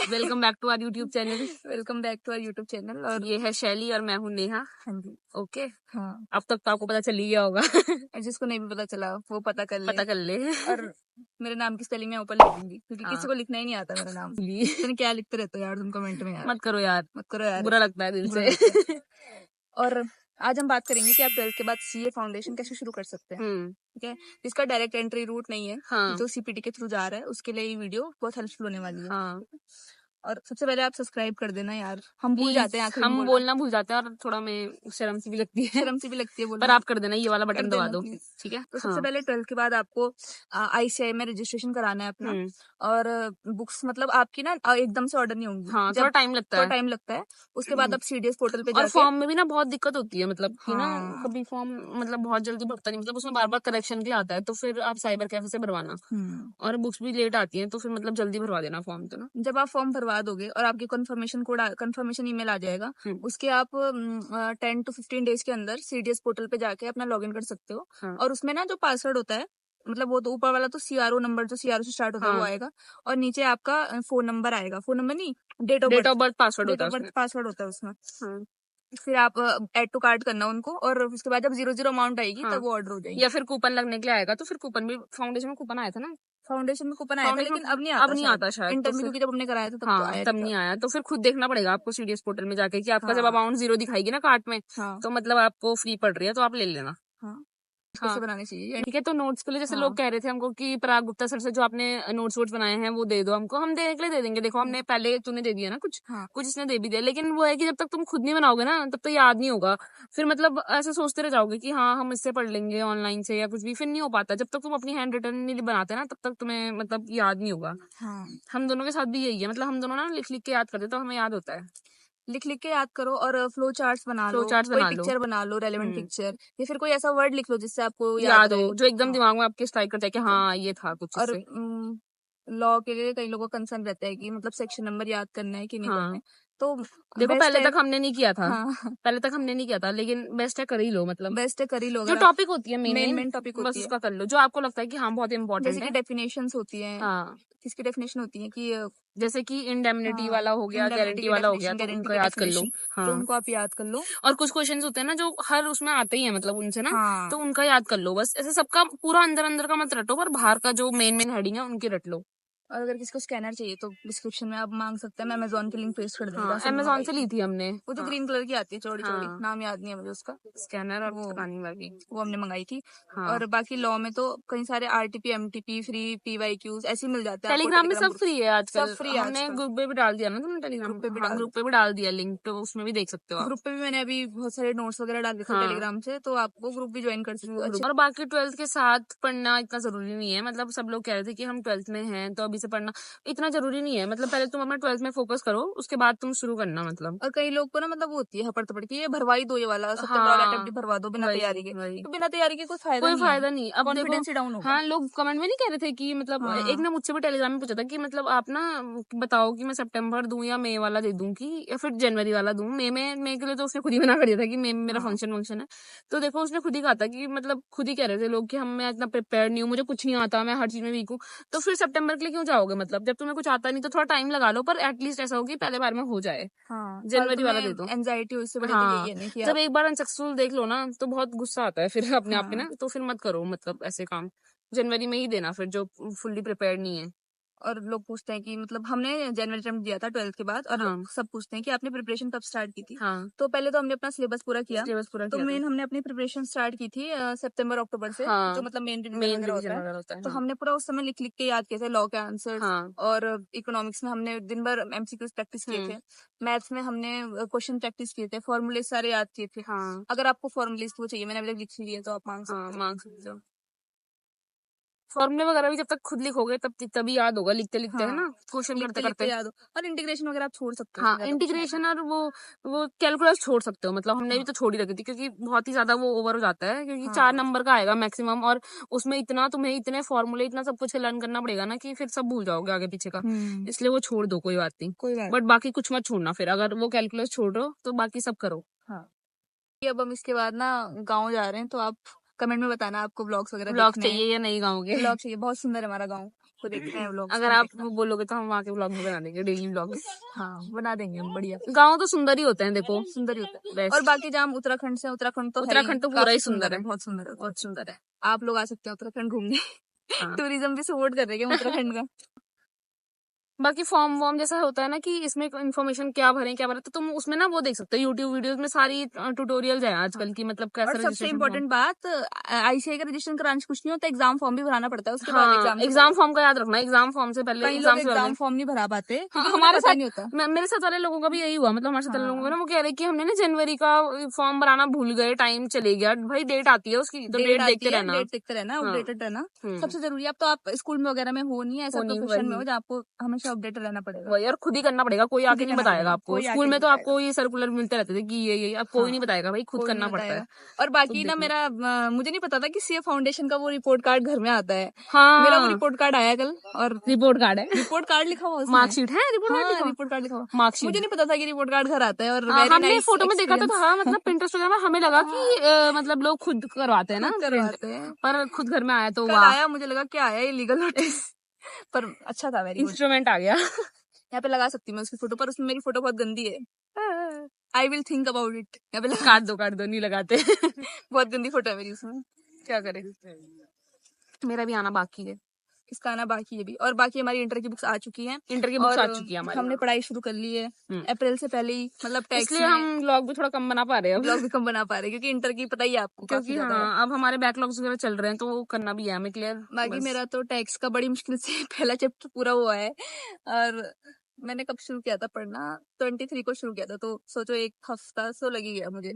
Welcome back to our YouTube channel. Welcome back to our YouTube channel. और ये है शैली और मैं हूँ नेहा। हाँ जी, ओके, हाँ। अब तक तो आपको पता चल ही गया होगा। और जिसको नहीं भी पता चला वो पता कर ले। पता कर ले। और मेरे नाम की स्पेलिंग मैं ऊपर लिख दूंगी क्योंकि हाँ। किसी को लिखना ही नहीं आता मेरा नाम। तुम क्या लिखते रहते हो यार तुम कमेंट में यार। मत करो यार, मत करो यार, बुरा लगता है दिल बुरा से। लगता है। और आज हम बात करेंगे कि आप 12th के बाद सीए फाउंडेशन कैसे शुरू कर सकते हैं। ठीक है, जिसका डायरेक्ट एंट्री रूट नहीं है, हाँ। जो सीपीटी के थ्रू जा रहा है, उसके लिए ये वीडियो बहुत हेल्पफुल होने वाली है। हाँ। और सबसे पहले आप सब्सक्राइब कर देना यार, हम भूल जाते हैं आखिर में हम बोलना भूल जाते हैं और थोड़ा में शर्म सी भी लगती है। शर्म सी भी लगती है बोलना, पर आप कर देना, ये वाला कर बटन दबा देना दो, प्लीज। ठीक है। तो सबसे पहले 12th के बाद आपको आईसीआई में रजिस्ट्रेशन कराना है अपना। और बुक्स मतलब आपकी ना एकदम से ऑर्डर नहीं होंगी। हाँ, थोड़ा टाइम लगता है। थोड़ा टाइम लगता है। उसके बाद आप सीडीएस पोर्टल पे और जाके, फॉर्म में भी ना बहुत दिक्कत होती है, मतलब कि ना हाँ। कभी फॉर्म मतलब बहुत जल्दी भरता नहीं, मतलब उसमें बार बार करेक्शन के लिए आता है, तो फिर आप साइबर कैफे से भरवाना। और बुक्स भी लेट आती हैं, तो फिर मतलब जल्दी भरवा देना फॉर्म। तो ना जब आप फॉर्म भरवा दोगे और आपकी कंफर्मेशन ईमेल आ जाएगा, उसके आप 10 to 15 डेज के अंदर सीडीएस पोर्टल पे जाके अपना लॉगिन कर सकते हो। हाँ। और उसमें ना जो पासवर्ड होता है, मतलब वो तो ऊपर वाला तो सीआरओ नंबर जो सीआरओ से स्टार्ट होता है वो आएगा। और नीचे आपका फोन नंबर आएगा, फोन नंबर नहीं, date of birth password date होता ऑफ है बर्थ पासवर्ड होता है उसमें। उसमें। फिर आप ऐड टू कार्ट करना उनको, और उसके बाद जब 0 अमाउंट आएगी हाँ। तब वो ऑर्डर हो जाएगी। या फिर कूपन लगने के लिए आएगा, तो फिर कूपन भी, फाउंडेशन में कूपन आया था ना, फाउंडेशन में कूपन आया था, लेकिन अब नहीं आता शायद। शायद। तो इंटरव्यू फिर जब हमने कराया था तब तो हाँ, आया तब था। नहीं आया, तो फिर खुद देखना पड़ेगा आपको सीडीएस पोर्टल में जाके कि आपका जब हाँ। अमाउंट 0 दिखाएगी ना कार्ट में, हाँ। तो मतलब आपको फ्री पड़ रही है, तो आप ले लेना। हाँ, हाँ, कैसे बनानी चाहिए। ठीक है। तो नोट्स के लिए जैसे हाँ। लोग कह रहे थे हमको कि पराग गुप्ता सर से जो आपने नोट्स वोट्स बनाए हैं वो दे दो हमको, हम देने के लिए दे देंगे। देखो, हमने पहले तूने दे दिया ना कुछ, हाँ। कुछ इसने दे भी दिया, लेकिन वो है कि जब तक तुम खुद नहीं बनाओगे ना तब तक याद नहीं होगा। फिर मतलब ऐसे सोचते रह जाओगे कि हाँ हम इससे पढ़ लेंगे ऑनलाइन से या कुछ भी, फिर नहीं हो पाता। जब तक तुम अपनी हैंड रिटन नहीं बनाते ना तब तक तुम्हें मतलब याद नहीं होगा। हाँ। हम दोनों के साथ भी यही है, मतलब हम दोनों ना लिख लिख के याद करते, तो हमें याद होता है। लिख लिख के याद करो और फ्लो चार्ट्स बना लो, कोई पिक्चर बना लो, रेलेवेंट पिक्चर, या फिर कोई ऐसा वर्ड लिख लो जिससे आपको याद हो, रहे। जो एकदम हाँ। दिमाग में आपके स्ट्राइक करता है कि हाँ ये था कुछ और इससे। लॉ के लिए कई लोगों का कंसर्न रहता है कि मतलब सेक्शन नंबर याद करना है कि नहीं करना है। तो देखो, बेस्ट पहले है। तक हमने नहीं किया था। हाँ। पहले तक हमने नहीं किया था, लेकिन बेस्ट है कर ही लो, मतलब बेस्ट है कर ही लो। जो अगर टॉपिक होती है मेन मेन टॉपिक बस होती है, उसका कर लो, जो आपको लगता है कि हाँ बहुत जैसे इम्पोर्टेंट कि है। डेफिनेशंस होती हैं। हाँ, किसकी डेफिनेशन होती है कि जैसे कि इंडेमनिटी हाँ, वाला हो गया, इंडेमनिटी गारंटी की वाला हो गया, डेफिनेशन, तो गारंटी उनका की याद कर लो। डेफिनेशन, हाँ। तो उनको आप याद कर लो। और कुछ क्वेश्चंस होते हैं ना जो हर उसमें आते ही है, मतलब उनसे ना, हाँ। तो उनका याद कर लो बस। ऐसे सबका पूरा अंदर अंदर का मत रटो, पर बाहर का जो मेन मेन हेडिंग है उनकी रट लो। और अगर किसी को स्कैनर चाहिए तो डिस्क्रिप्शन में आप मांग सकते हैं, मैं अमेजोन की लिंक पेस्ट कर दूंगी। हाँ, अमेजोन से ली थी हमने। वो जो ग्रीन कलर की आती है चौड़ी चौड़ी, हाँ, नाम याद नहीं है मुझे उसका, स्कैनर और वो पुरानी वाली। वो हमने मंगाई थी। हाँ। और बाकी लॉ में तो कई सारे आरटीपी, एमटीपी, फ्री पीवाईक्यूज ऐसे ही मिल जाते हैं आपको। टेलीग्राम में सब फ्री है आजकल, सब फ्री है हमने आजकल। ग्रुप पे भी डाल दिया ना, तुमने टेलीग्राम ग्रुप पे भी हाँ, डाल ग्रुप पे भी डाल दिया लिंक, तो उसमें भी देख सकते हो आप। ग्रुप पे भी मैंने अभी बहुत सारे नोट्स वगैरह डाल रखे हाँ। टेलीग्राम से, तो आप वो ग्रुप भी ज्वाइन कर सकते हो। अच्छे। और बाकी 12th के साथ पढ़ना इतना जरूरी नहीं है, मतलब सब लोग कह रहे थे कि हम 12th में हैं तो अभी से पढ़ना इतना जरूरी नहीं है। मतलब पहले तुम अपना 12th में फोकस करो, उसके बाद तुम शुरू करना। मतलब और कई लोग को ना मतलब वो होती है हपड़ तपड़ की, ये भरवाई दो, ये वाला सबसे बड़ा वाला हाँ, अटेम्प्ट भरवा दो बिना वही तैयारी के। वही तो बिना तैयारी के कोई फायदा नहीं है। अब देखो, कॉन्फिडेंस ही डाउन होगा। हाँ, लोग कमेंट में नहीं कह रहे थे कि मतलब हाँ। एक ने मुझसे भी टेलीग्राम में पूछा था कि मतलब आप ना बताओ कि मैं सितंबर दूं या मई वाला दे दूं, कि या फिर जनवरी वाला दूं। मई के लिए तो उसने खुद ही मना कर दिया था कि मई में मेरा हाँ। फंक्शन है। तो देखो, उसने खुद ही कहा था कि मतलब खुद ही कह रहे थे लोग कि मैं इतना प्रिपेयर नहीं हूँ, मुझे कुछ नहीं आता, मैं हर चीज में वीक हूँ। तो फिर सितंबर के लिए क्यों जाओगे? मतलब जब तुम्हें कुछ आता नहीं तो थोड़ा टाइम लगा लो, पर एटलीस्ट ऐसा हो कि पहले बार में हो जाए। हाँ, जनवरी वाला दे दो। एंजाइटी उससे बड़ी तो हाँ, यही है नहीं कि जब आप। एक बार अनसक्सेसफुल देख लो ना तो बहुत गुस्सा आता है फिर अपने आप पे हाँ। ना, तो फिर मत करो मतलब ऐसे काम। जनवरी में ही देना फिर, जो फुल्ली प्रिपेयर्ड नहीं है। और लोग पूछते हैं कि मतलब हमने जनवरी अटेम्प्ट दिया था 12th के बाद, और हाँ। सब पूछते हैं कि आपने प्रिपरेशन कब स्टार्ट की थी। हाँ, तो पहले तो हमने अपना सिलेबस पूरा किया। सिलेबस पूरा तो किया था। मेन हमने अपनी प्रिपरेशन स्टार्ट की थी सितंबर अक्टूबर से, हाँ, जो मतलब मेन रिवीजन मेन वगैरह रिवीजन होता है। वगैरह होता है। तो हाँ। हमने पूरा उस समय लिख लिख के याद किए थे लॉ के आंसर्स। हाँ। और इकोनॉमिक्स में हमने दिन भर एमसीक्यूज प्रैक्टिस किए थे। मैथ्स में हमने क्वेश्चन प्रैक्टिस किए थे, फॉर्मूले सारे याद किए थे। हाँ। अगर आपको फॉर्मूलेस वो चाहिए, मैंने अभी तक लिख लिए, तो आप मांग हाँ, सकते हो। मांग सकते हो। फॉर्मूले वगैरह भी जब तक खुद लिखोगे तभी याद होगा, लिखते लिखते है हाँ, ना, क्वेश्चन करते लिखते लिखते करते। याद हो। और इंटीग्रेशन वगैरह आप छोड़ सकते हो, हाँ, उसमें ज्यादा कुछ नहीं आता। इंटीग्रेशन और वो कैलकुलस छोड़ सकते हो, मतलब हमने भी तो छोड़ ही रखी थी क्योंकि बहुत ही ज्यादा वो ओवर हो जाता है, क्योंकि 4 हाँ। नंबर का आएगा मैक्सिमम, और उसमें इतना तुम्हें इतने फॉर्मूले इतना सब कुछ लर्न करना पड़ेगा ना कि फिर सब भूल जाओगे आगे पीछे का। इसलिए वो छोड़ दो, कोई बात नहीं। कोई बात। बट बाकी कुछ मत छोड़ना फिर, अगर वो कैलकुलस छोड़ रहे हो तो बाकी सब करो। हाँ, ये अब हम इसके बाद ना गांव जा रहे हैं, तो आप कमेंट में बताना आपको व्लॉग्स वगैरह ब्लॉग देखने हैं। चाहिए या नहीं गाँव के? व्लॉग चाहिए, बहुत सुंदर है हमारा गांव। आपको देखते हैं व्लॉग्स अगर आप बोलोगे तो हम वहाँ के व्लॉग भी बना देंगे, डेली व्लॉग। हाँ बना देंगे हम, बढ़िया गाँव तो सुंदर ही होते हैं, देखो सुंदर ही होता है। बेस्ट। और बाकी जहाँ हम उत्तराखंड से, उत्तराखंड तो है ही, उत्तराखंड तो पूरा काफी ही सुंदर है, बहुत सुंदर है। बहुत सुंदर है। आप लोग आ सकते हैं उत्तराखंड घूमने। हाँ। टूरिज्म भी सपोर्ट कर रहे हैं उत्तराखंड का। बाकी फॉर्म वॉर्म जैसा होता है ना कि इसमें इन्फॉर्मेशन क्या भरें क्या भरें, तो तुम उसमें ना वो देख सकते हो, यूट्यूब वीडियोस में सारी ट्यूटोरियल्स है आजकल की, मतलब कैसे और सबसे रजिस्ट्रेशन इम्पोर्टेंट बात, आईसीआई का रजिस्ट्रेशन कराने से कुछ नहीं होता, एग्जाम फॉर्म भी भराना पड़ता है उसके बाद हाँ, एग्जाम। एग्जाम फॉर्म का याद रखना, एग्जाम फॉर्म से पहले कई लोग एग्जाम से एग्जाम पहले। फॉर्म नहीं भरा पाते हाँ, क्योंकि हमारे उन्हें पता साथ, ही नहीं होता। मेरे साथ वाले लोगों का भी यही हुआ, मतलब हमारे साथ वाले लोगों का ना, हाँ वो कह रहे कि हमने ना जनवरी का फॉर्म भराना भूल गए, टाइम चले गया भाई, डेट आती है उसकी तो डेट देखते रहना। डेट देखते रहना, हाँ। अपडेटेड रहना सबसे जरूरी है। अब तो आप स्कूल में वगैरह में हो नहीं, ऐसा प्रोफेशन में हो जहाँ आपको हमेशा अपडेटेड रहना पड़ेगा। वही, और खुद ही करना पड़ेगा, कोई आके नहीं बताएगा आपको। स्कूल में तो आपको ये सर्कुलर मिलते रहते थे कि ये अब कोई नहीं बताएगा भाई, खुद करना पड़ता है। और बाकी ना मेरा मुझे नहीं पता था कि सीए फाउंडेशन का वो रिपोर्ट कार्ड घर में आता है। हाँ, मेरा वो रिपोर्ट कार्ड आया कल, और रिपोर्ट कार्ड है, रिपोर्ट कार्ड लिखा हुआ उसमें, मार्कशीट है, रिपोर्ट कार्ड लिखा, रिपोर्ट कार्ड लिखा हुआ। मार्कशीट। मुझे नहीं पता था कि रिपोर्ट कार्ड घर आता है। और हाँ, वेरी हमने नाइस फोटो में देखा तो एक्सपीरियंस। था, मतलब पिंटरेस्ट वगैरह में हमें लगा कि मतलब लोग खुद करवाते हैं ना, करवाते हैं, पर खुद घर में आया तो कल वाह, आया, मुझे लगा क्या आया इलीगल नोटिस। पर अच्छा था, वेरी गुड। इंस्ट्रूमेंट आ गया। यहाँ पे लगा सकती हूँ मैं उसकी फोटो, पर उसमें मेरी फोटो बहुत गंदी है। I will think about it. यहाँ पे काट दो, नहीं लगाते। बहुत गंदी फोटो है मेरी उसमें, क्या करें। मेरा भी आना बाकी है, इसका आना बाकी है भी। और बाकी हमारी इंटर की बुक्स आ चुकी हैं। इंटर की बुक्स और आ चुकी है हमारी। हमने पढ़ाई शुरू कर ली है अप्रैल से पहले ही, मतलब टैक्स इसलिए हम व्लॉग भी थोड़ा कम बना पा रहे हैं ब्लॉग भी कम बना पा रहे हैं क्योंकि इंटर की पता ही है आपको, क्योंकि काफी ज्यादा है। हाँ, अब हमारे बैकलॉग्स वगैरह चल रहे हैं तो वो करना भी है हमें क्लियर। बाकी मेरा तो टैक्स का बड़ी मुश्किल से पहला चैप्टर पूरा हुआ है। और मैंने कब शुरू किया था पढ़ना, 23 को शुरू किया था, तो सोचो एक हफ्ता तो लग ही गया मुझे,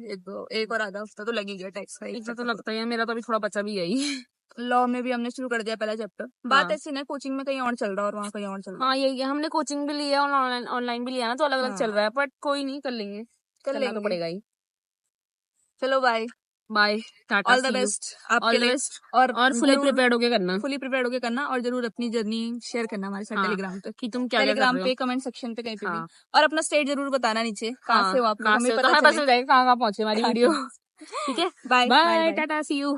एक और आधा हफ्ता तो लग ही गया टैक्स का। इतना तो लगता है, मेरा तो अभी थोड़ा बचा भी है ही। लॉ में भी हमने शुरू कर दिया पहला चैप्टर। बात ऐसी ना, कोचिंग में कहीं और चल रहा है और वहाँ कहीं और चल रहा है। हाँ, यही है, हमने कोचिंग भी लिया और ऑनलाइन भी लिया ना, तो अलग अलग चल रहा है, बट कोई नहीं, कर लेंगे, करना तो पड़ेगा ही। चलो bye bye, tata, all the best आपके लिए। और फुली प्रिपेयर्ड होके करना, फुली प्रिपेयर्ड होके करना, और जरूर अपनी जर्नी शेयर करना हमारे साथ टेलीग्राम पे, कि तुम क्या कर टेलीग्राम रहे हो। पे, कमेंट सेक्शन पे, कहीं पे भी। और अपना स्टेट जरूर बताना नीचे, कहाँ से हो आप लोग, हमें पता चल जाएगा कहाँ कहाँ पहुंचे हमारी वीडियो। ठीक है, bye bye, tata, see you.